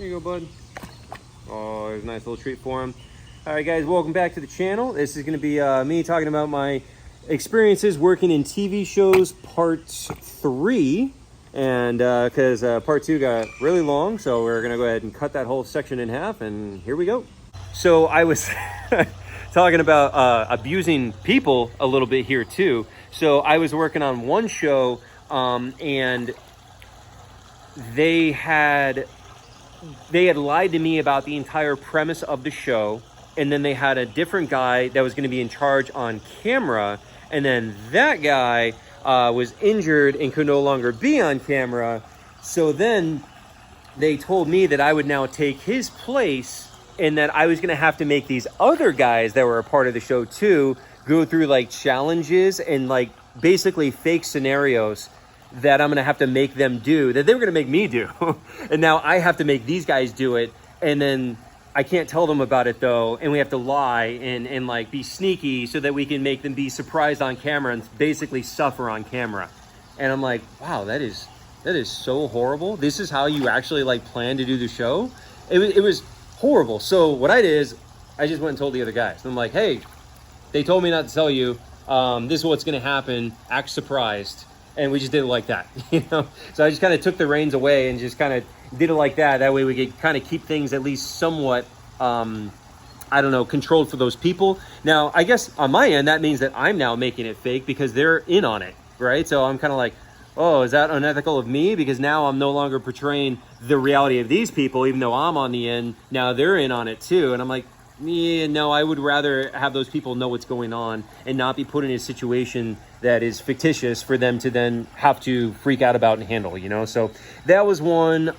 There you go, bud. Oh, there's a nice little treat for him. All right, guys, welcome back to the channel. This is going to be me talking about my experiences working in TV shows, part 3. And because part 2 got really long, so we're going to go ahead and cut that whole section in half, and here we go. So I was talking about abusing people a little bit here, too. So I was working on one show, and they had lied to me about the entire premise of the show, and then they had a different guy that was going to be in charge on camera, and then that guy was injured and could no longer be on camera. So then they told me that I would now take his place, and that I was going to have to make these other guys that were a part of the show too go through like challenges and like basically fake scenarios that I'm going to have to make them do, that they were going to make me do. And now I have to make these guys do it. And then I can't tell them about it though. And we have to lie and like be sneaky so that we can make them be surprised on camera and basically suffer on camera. And I'm like, wow, that is so horrible. This is how you actually like plan to do the show. It was horrible. So what I did is I just went and told the other guys. I'm like, hey, they told me not to tell you. This is what's going to happen. Act surprised. And we just did it like that, you know? So I just kind of took the reins away and just kind of did it like that. That way we could kind of keep things at least somewhat, I don't know, controlled for those people. Now, I guess on my end, that means that I'm now making it fake because they're in on it, right? So I'm kind of like, oh, is that unethical of me? Because now I'm no longer portraying the reality of these people, even though I'm on the end. Now they're in on it too. And I'm like, yeah, no, I would rather have those people know what's going on and not be put in a situation that is fictitious for them to then have to freak out about and handle, you know? So that was one.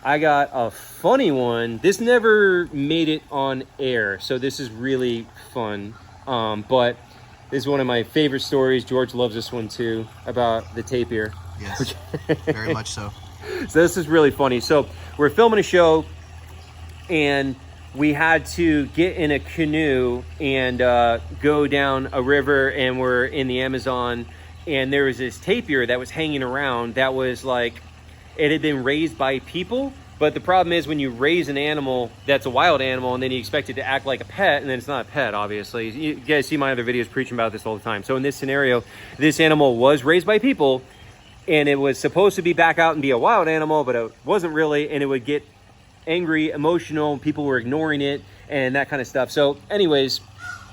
I got a funny one. This never made it on air, so this is really fun. But this is one of my favorite stories. George loves this one too, about the tapir. Yes, very much so. So this is really funny. So we're filming a show, and we had to get in a canoe and go down a river, and we're in the Amazon, and there was this tapir that was hanging around that was like, it had been raised by people. But the problem is when you raise an animal that's a wild animal and then you expect it to act like a pet, and then it's not a pet, obviously. You guys see my other videos preaching about this all the time. So in this scenario, this animal was raised by people, and it was supposed to be back out and be a wild animal, but it wasn't really, and it would get angry, emotional, people were ignoring it and that kind of stuff. So anyways,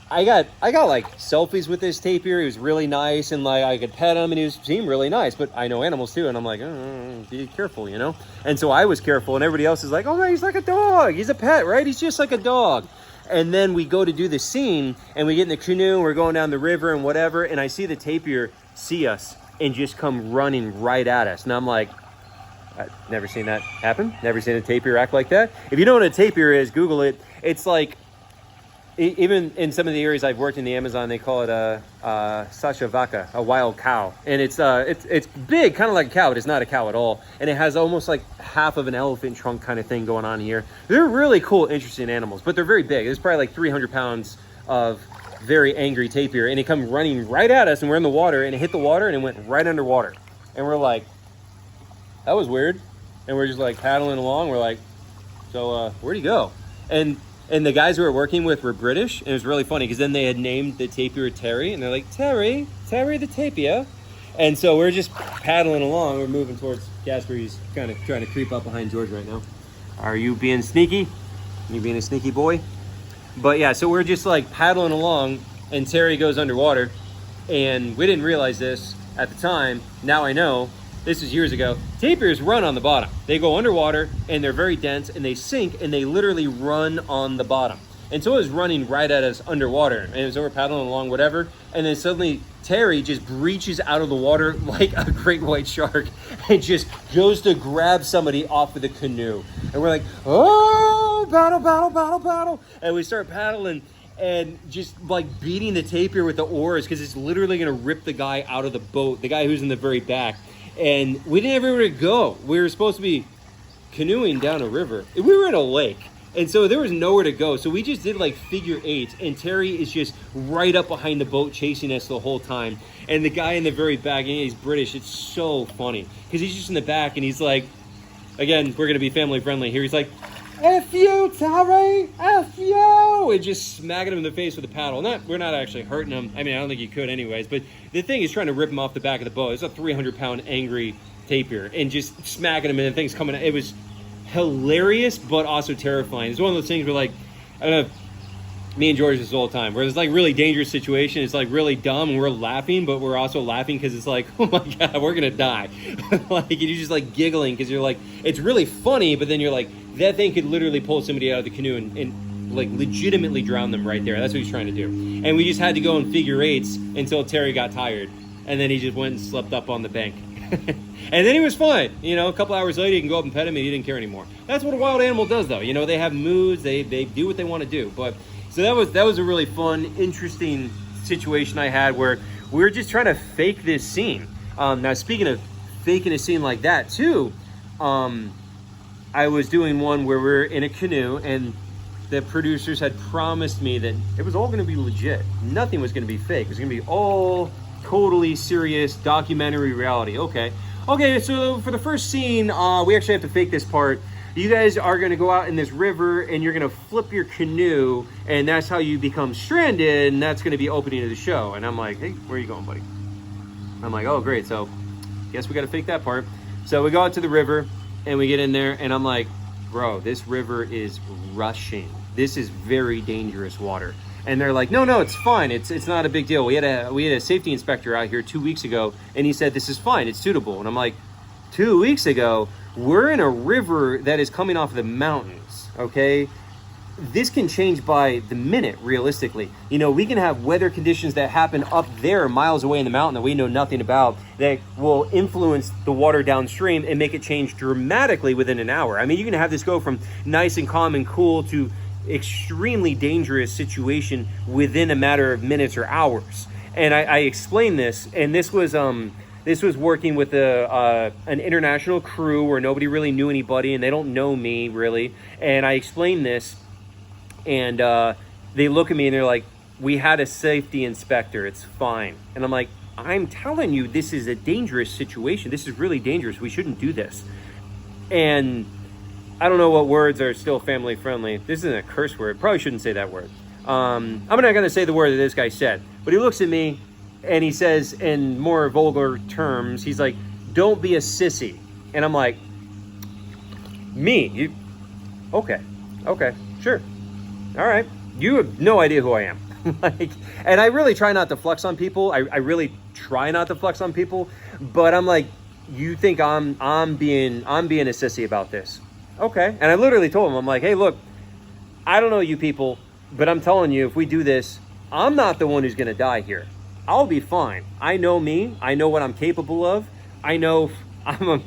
I got like selfies with this tapir. He was really nice, and like I could pet him, and he seemed really nice, but I know animals too, and I'm like, oh, be careful, you know? And so I was careful, and everybody else is like, oh, he's like a dog, he's a pet, right? He's just like a dog. And then we go to do the scene, and we get in the canoe, and we're going down the river and whatever, and I see the tapir see us and just come running right at us. And I'm like, I've never seen that happen. Never seen a tapir act like that. If you know what a tapir is, Google it. It's like, even in some of the areas I've worked in the Amazon, they call it a sachavaka, a wild cow. And it's big, kind of like a cow, but it's not a cow at all. And it has almost like half of an elephant trunk kind of thing going on here. They're really cool, interesting animals, but they're very big. It's probably like 300 pounds of very angry tapir. And it come running right at us, and we're in the water, and it hit the water, and it went right underwater. And we're like, that was weird. And we're just like paddling along. We're like, so where'd he go? And the guys we were working with were British, and it was really funny because then they had named the tapir Terry, and they're like, Terry the tapir. And so we're just paddling along. We're moving towards Casper. He's kind of trying to creep up behind George right now. Are you being sneaky? You being a sneaky boy? But yeah, so we're just like paddling along, and Terry goes underwater, and we didn't realize this at the time. Now I know. This was years ago. Tapirs run on the bottom. They go underwater, and they're very dense, and they sink, and they literally run on the bottom. And so it was running right at us underwater, and so we're paddling along, whatever, and then suddenly Terry just breaches out of the water like a great white shark and just goes to grab somebody off of the canoe. And we're like, oh, battle, battle, battle, battle. And we start paddling and just like beating the tapir with the oars because it's literally going to rip the guy out of the boat, the guy who's in the very back. And we didn't have anywhere to go. We were supposed to be canoeing down a river. We were in a lake. And so there was nowhere to go. So we just did like figure eights. And Terry is just right up behind the boat chasing us the whole time. And the guy in the very back, and he's British. It's so funny. Because he's just in the back and he's like, again, we're going to be family friendly here. He's like, F you, Terry, F you, and just smacking him in the face with a paddle. We're not actually hurting him. I mean, I don't think you could anyways, but the thing is trying to rip him off the back of the boat. It's a 300-pound angry tapir, and just smacking him, and the thing's coming. It was hilarious, but also terrifying. It's one of those things where, like, I don't know, me and George this all the time, where it's like really dangerous situation. It's like really dumb, and we're laughing, but we're also laughing because it's like, oh my God, we're gonna die. Like, and you're just like giggling because you're like, it's really funny, but then you're like, that thing could literally pull somebody out of the canoe and like legitimately drown them right there. That's what he's trying to do. And we just had to go in figure eights until Terry got tired, and then he just went and slept up on the bank. And then he was fine. You know, a couple hours later, you can go up and pet him, and he didn't care anymore. That's what a wild animal does, though. You know, they have moods. They do what they want to do. But so that was a really fun, interesting situation I had where we were just trying to fake this scene. Now, speaking of faking a scene like that too, I was doing one where we're in a canoe, and the producers had promised me that it was all going to be legit. Nothing was going to be fake. It was going to be all totally serious documentary reality. Okay, so for the first scene, we actually have to fake this part. You guys are going to go out in this river, and you're going to flip your canoe, and that's how you become stranded, and that's going to be opening of the show. And I'm like, hey, where are you going, buddy? I'm like, oh, great. So guess we got to fake that part. So we go out to the river, and we get in there, and I'm like, bro, this river is rushing. This is very dangerous water. And they're like, no, it's fine. It's not a big deal. We had a safety inspector out here 2 weeks ago, and he said this is fine. It's suitable. And I'm like, 2 weeks ago, we're in a river that is coming off the mountains, okay? This can change by the minute, realistically. You know, we can have weather conditions that happen up there miles away in the mountain that we know nothing about that will influence the water downstream and make it change dramatically within an hour. I mean, you can have this go from nice and calm and cool to extremely dangerous situation within a matter of minutes or hours. And I explained this, and this was working with an international crew where nobody really knew anybody, and they don't know me really. And I explained this, and they look at me and they're like, we had a safety inspector, it's fine. And I'm like, I'm telling you, this is a dangerous situation. This is really dangerous. We shouldn't do this. And I don't know what words are still family friendly. This isn't a curse word. Probably shouldn't say that word. I'm not going to say the word that this guy said, but he looks at me and he says in more vulgar terms, he's like, don't be a sissy. And I'm like, me? You? Okay, sure. All right. You have no idea who I am. Like, and I really try not to flex on people. I really try not to flex on people, but I'm like, you think I'm being a sissy about this? Okay. And I literally told him, I'm like, hey, look, I don't know you people, but I'm telling you, if we do this, I'm not the one who's going to die here. I'll be fine. I know me. I know what I'm capable of. I know I'm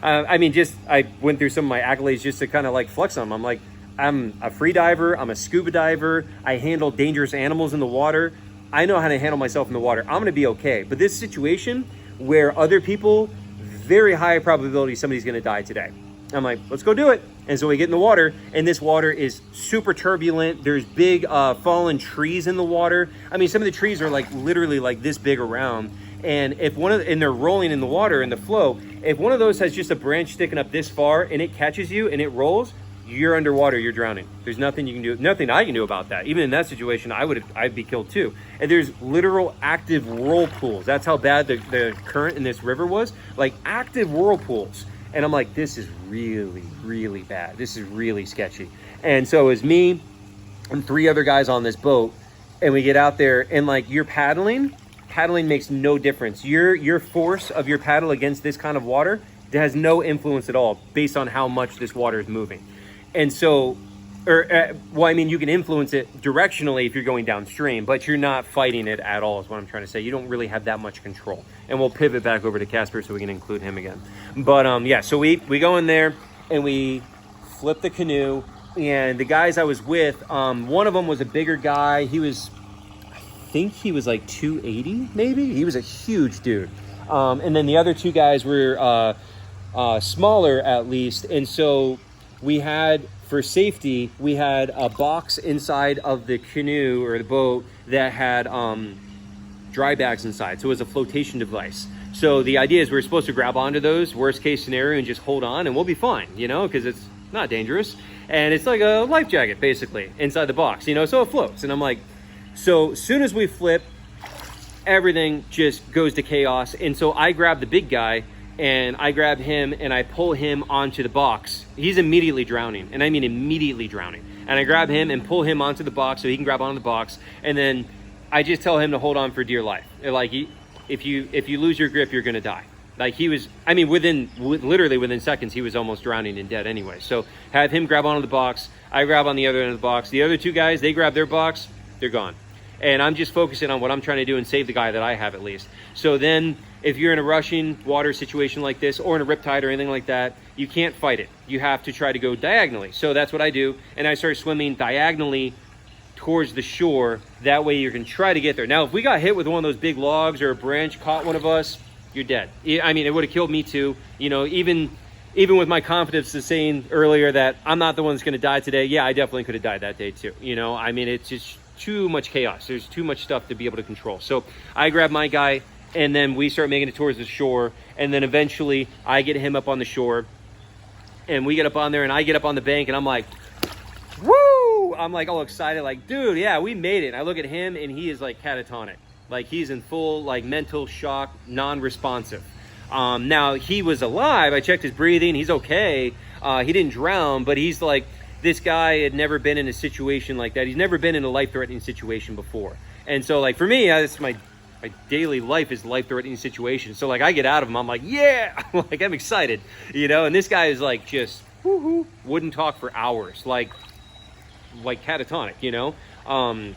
I went through some of my accolades just to kind of like flex on them. I'm like, I'm a free diver. I'm a scuba diver. I handle dangerous animals in the water. I know how to handle myself in the water. I'm going to be okay. But this situation where other people, very high probability somebody's going to die today. I'm like, let's go do it. And so we get in the water, and this water is super turbulent. There's big fallen trees in the water. I mean, some of the trees are like literally like this big around. And if and they're rolling in the water in the flow, if one of those has just a branch sticking up this far and it catches you and it rolls, you're underwater, you're drowning. There's nothing you can do, nothing I can do about that. Even in that situation, I'd be killed too. And there's literal active whirlpools. That's how bad the current in this river was, like active whirlpools. And I'm like, this is really, really bad. This is really sketchy. And so it was me and 3 other guys on this boat, and we get out there, and like you're paddling makes no difference. Your force of your paddle against this kind of water has no influence at all based on how much this water is moving. And so, you can influence it directionally if you're going downstream, but you're not fighting it at all is what I'm trying to say. You don't really have that much control. And we'll pivot back over to Casper so we can include him again. But so we go in there and we flip the canoe, and the guys I was with, one of them was a bigger guy. I think he was like 280 maybe. He was a huge dude. And then the other 2 guys were smaller at least. And so we had, for safety, we had a box inside of the canoe or the boat that had dry bags inside. So it was a flotation device. So the idea is we're supposed to grab onto those, worst case scenario, and just hold on, and we'll be fine, you know, because it's not dangerous. And it's like a life jacket, basically, inside the box, you know, so it floats. And I'm like, so as soon as we flip, everything just goes to chaos. And so I grab the big guy, and I grab him, and I pull him onto the box. He's immediately drowning, and I mean immediately drowning. And I grab him and pull him onto the box so he can grab onto the box, and then I just tell him to hold on for dear life. Like, if you lose your grip, you're gonna die. Like, he was, I mean, literally within seconds, he was almost drowning and dead anyway. So have him grab onto the box, I grab on the other end of the box. The other two guys, they grab their box, they're gone. And I'm just focusing on what I'm trying to do and save the guy that I have at least. So then if you're in a rushing water situation like this, or in a riptide or anything like that, you can't fight it. You have to try to go diagonally. So that's what I do. And I start swimming diagonally towards the shore. That way you can try to get there. Now, if we got hit with one of those big logs or a branch caught one of us, you're dead. I mean, it would have killed me too. You know, even with my confidence of saying earlier that I'm not the one that's going to die today, yeah, I definitely could have died that day too. You know, I mean, it's just too much chaos. There's too much stuff to be able to control. So I grab my guy, and then we start making it towards the shore, and then eventually I get him up on the shore, and we get up on there, and I get up on the bank, and I'm like, woo! I'm like all excited, like, dude, yeah, we made it. And I look at him, and he is like catatonic. Like, he's in full like mental shock, non-responsive. Now, he was alive. I checked his breathing. He's okay. He didn't drown, but he's like, this guy had never been in a situation like that. He's never been in a life-threatening situation before. And so, like, for me, that's my daily life is life-threatening situation. So, like, I get out of him, I'm like, yeah, like, I'm excited, you know. And this guy is like just wouldn't talk for hours, like catatonic, you know.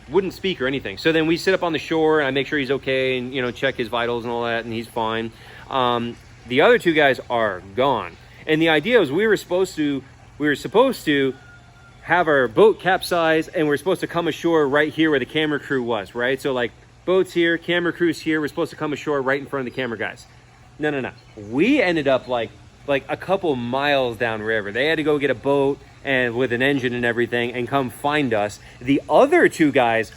Wouldn't speak or anything. So then we sit up on the shore, and I make sure he's okay, and, you know, check his vitals and all that, and he's fine. The other two guys are gone. And the idea was we were supposed to have our boat capsize, and we're supposed to come ashore right here where the camera crew was, right? So, like, boat's here, camera crew's here, we're supposed to come ashore right in front of the camera guys. No. We ended up like a couple miles downriver. They had to go get a boat and with an engine and everything and come find us. The other two guys,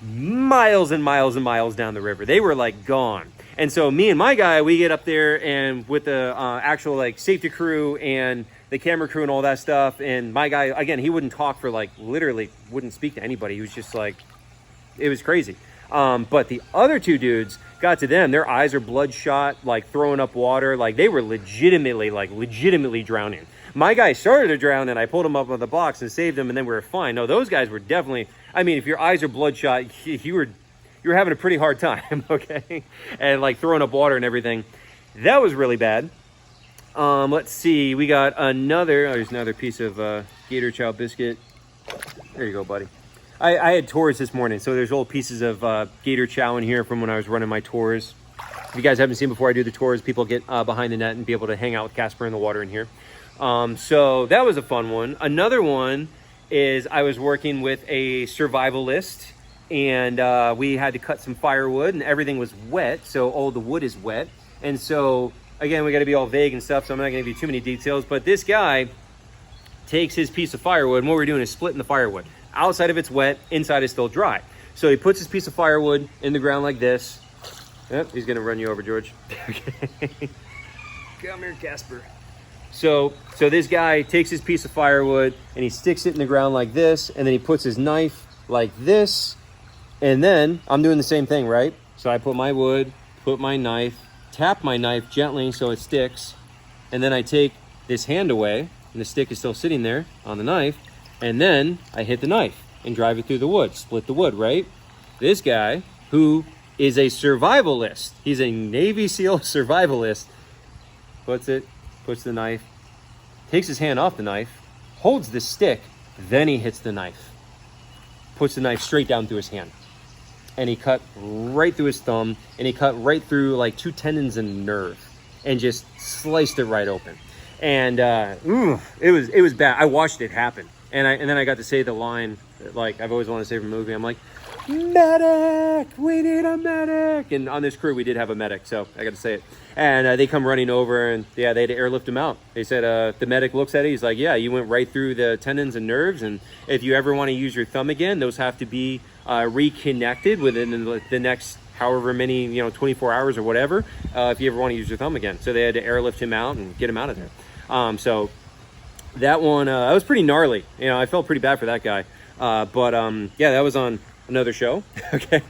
miles and miles and miles down the river. They were like gone. And so me and my guy, we get up there, and with the actual like safety crew and the camera crew and all that stuff. And my guy, again, he wouldn't talk for like, literally wouldn't speak to anybody. He was just like, it was crazy. But the other two dudes, got to them, their eyes are bloodshot, like throwing up water. Like, they were legitimately drowning. My guy started to drown, and I pulled him up on the box and saved him, and then we were fine. No, those guys were definitely, I mean, if your eyes are bloodshot, you're having a pretty hard time, okay? And like throwing up water and everything. That was really bad. Let's see, we got there's another piece of gator chow biscuit. There you go, buddy. I had tours this morning, so there's little pieces of gator chow in here from when I was running my tours. If you guys haven't seen before I do the tours, people get behind the net and be able to hang out with Casper in the water in here. So that was a fun one. Another one is I was working with a survivalist, and we had to cut some firewood, and everything was wet, so all the wood is wet. And so, again, we got to be all vague and stuff, so I'm not going to give you too many details, but this guy takes his piece of firewood, and what we're doing is splitting the firewood. Outside of it's wet, inside is still dry. So he puts his piece of firewood in the ground like this. Yep, he's gonna run you over, George. Okay. Come here, Casper. So this guy takes his piece of firewood and he sticks it in the ground like this, and then he puts his knife like this, and then I'm doing the same thing, right? So I put my wood, put my knife, tap my knife gently so it sticks, and then I take this hand away, and the stick is still sitting there on the knife, and then I hit the knife and drive it through the wood, split the wood, right? This guy, who is a survivalist, he's a Navy SEAL survivalist, puts the knife, takes his hand off the knife, holds the stick, then he hits the knife, puts the knife straight down through his hand. And he cut right through his thumb, and he cut right through like 2 tendons and nerve, and just sliced it right open. And it was bad. I watched it happen. And then I got to say the line that, like, I've always wanted to say from a movie. I'm like, medic, we need a medic. And on this crew, we did have a medic, so I got to say it. And they come running over, and yeah, they had to airlift him out. They said, the medic looks at it, he's like, yeah, you went right through the tendons and nerves, and if you ever want to use your thumb again, those have to be reconnected within the next however many, 24 hours or whatever, if you ever want to use your thumb again. So they had to airlift him out and get him out of there. So that one, that was pretty gnarly. I felt pretty bad for that guy. But yeah, that was on another show. Okay.